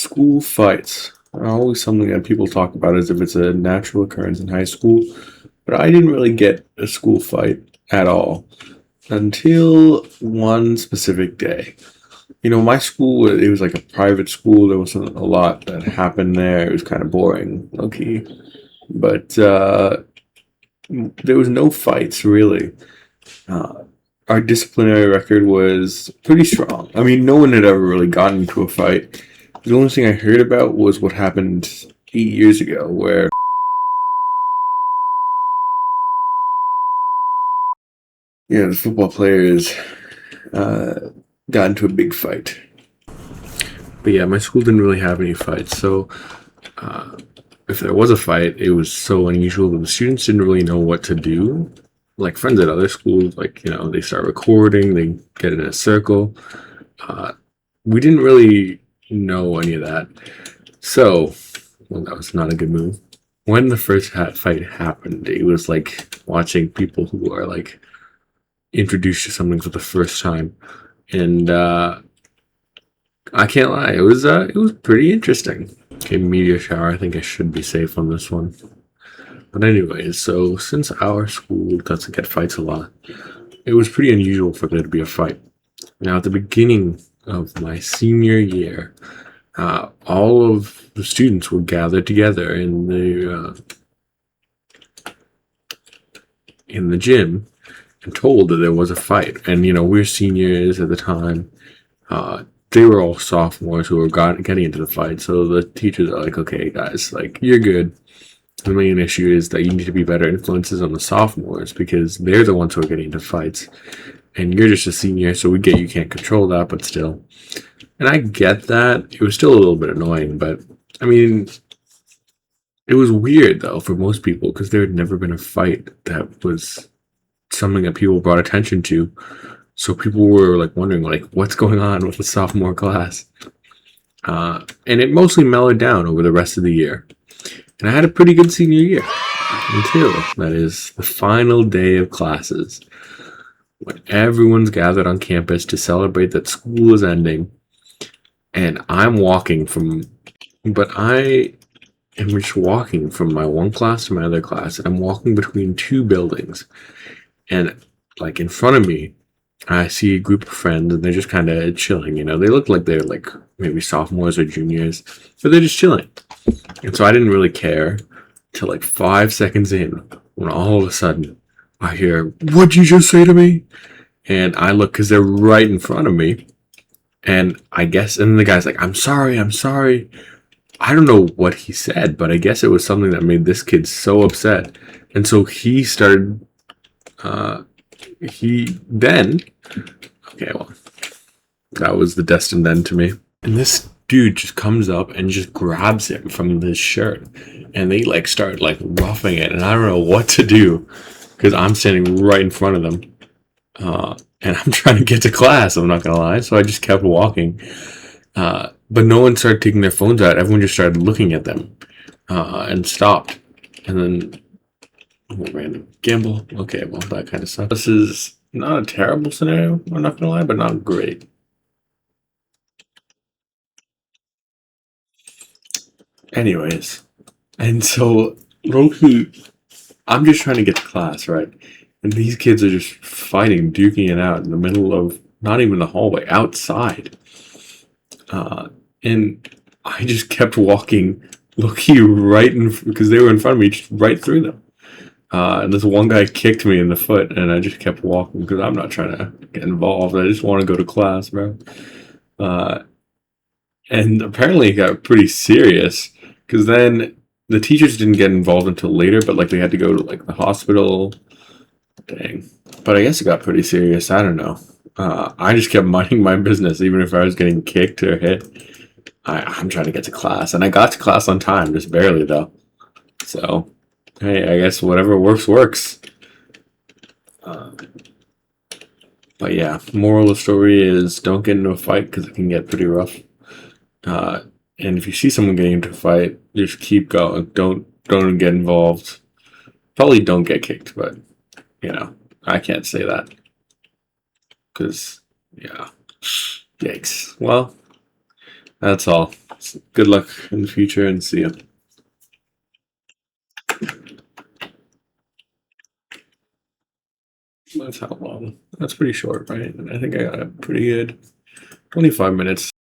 School fights are always something that people talk about as if it's a natural occurrence in high school, but I didn't really get a school fight at all until one specific day. My school, it was like a private school. There wasn't a lot that happened there. It was kind of boring, low key. But there was no fights really. Uh, our disciplinary record was pretty strong. I mean, no one had ever really gotten into a fight. The only thing I heard about was what happened 8 years ago, where the football players uh, got into a big fight. But yeah, my school didn't really have any fights, so uh, if there was a fight, it was so unusual that the students didn't really know what to do. Like friends at other schools, they start recording, they get in a circle. Uh, we didn't really know any of that. So, well, that was not a good move. When the first fight happened, it was like watching people who are like introduced to something for the first time, and I can't lie, it was pretty interesting. Okay, media shower. I think I should be safe on this one. But anyways, so since our school doesn't get fights a lot, it was pretty unusual for there to be a fight. Now, at the beginning of my senior year, all of the students were gathered together in the gym and told that there was a fight. And we were seniors at the time. They were all sophomores who were getting into the fight. So the teachers are like, "Okay, guys, like you're good. The main issue is that you need to be better influences on the sophomores because they're the ones who are getting into fights, and you're just a senior, so we get you can't control that, but still." And I get that. It was still a little bit annoying, but I mean, it was weird though for most people because there had never been a fight that was something that people brought attention to. So people were like wondering like what's going on with the sophomore class. And it mostly mellowed down over the rest of the year. And I had a pretty good senior year until, that is, the final day of classes when everyone's gathered on campus to celebrate that school is ending. And I am just walking from my one class to my other class. And I'm walking between two buildings. And like in front of me, I see a group of friends and they're just kind of chilling. They look like they're like maybe sophomores or juniors, but they're just chilling. And so I didn't really care till like 5 seconds in when all of a sudden I hear, "What'd you just say to me?" And I look because they're right in front of me. And and the guy's like, "I'm sorry, I'm sorry." I don't know what he said, but I guess it was something that made this kid so upset. And so he started, he then, okay, well, that was the destined end to me. And this dude just comes up and just grabs him from his shirt. And they like start like roughing it. And I don't know what to do because I'm standing right in front of them. And I'm trying to get to class, I'm not going to lie. So I just kept walking. But no one started taking their phones out. Everyone just started looking at them and stopped. And then, random gamble. Okay, well, that kind of stuff. This is not a terrible scenario, I'm not going to lie, but not great. Anyways, and so low-key, I'm just trying to get to class, right? And these kids are just fighting, duking it out in the middle of not even the hallway, outside. And I just kept walking, low-key, because they were in front of me, just right through them. And this one guy kicked me in the foot, and I just kept walking because I'm not trying to get involved. I just want to go to class, bro. Uh, and apparently it got pretty serious because then the teachers didn't get involved until later, but like they had to go to like the hospital. Dang. But I guess it got pretty serious. I don't know. I just kept minding my business, even if I was getting kicked or hit. I'm trying to get to class, and I got to class on time, just barely though. So, hey, I guess whatever works works. Uh, but yeah, moral of the story is don't get into a fight because it can get pretty rough. Uh, and if you see someone getting into a fight, just keep going. Don't get involved. Probably don't get kicked, but I can't say that because yeah, yikes. Well, that's all. Good luck in the future and see you. That's how long. That's pretty short, right? I think I got it pretty good. 25 minutes.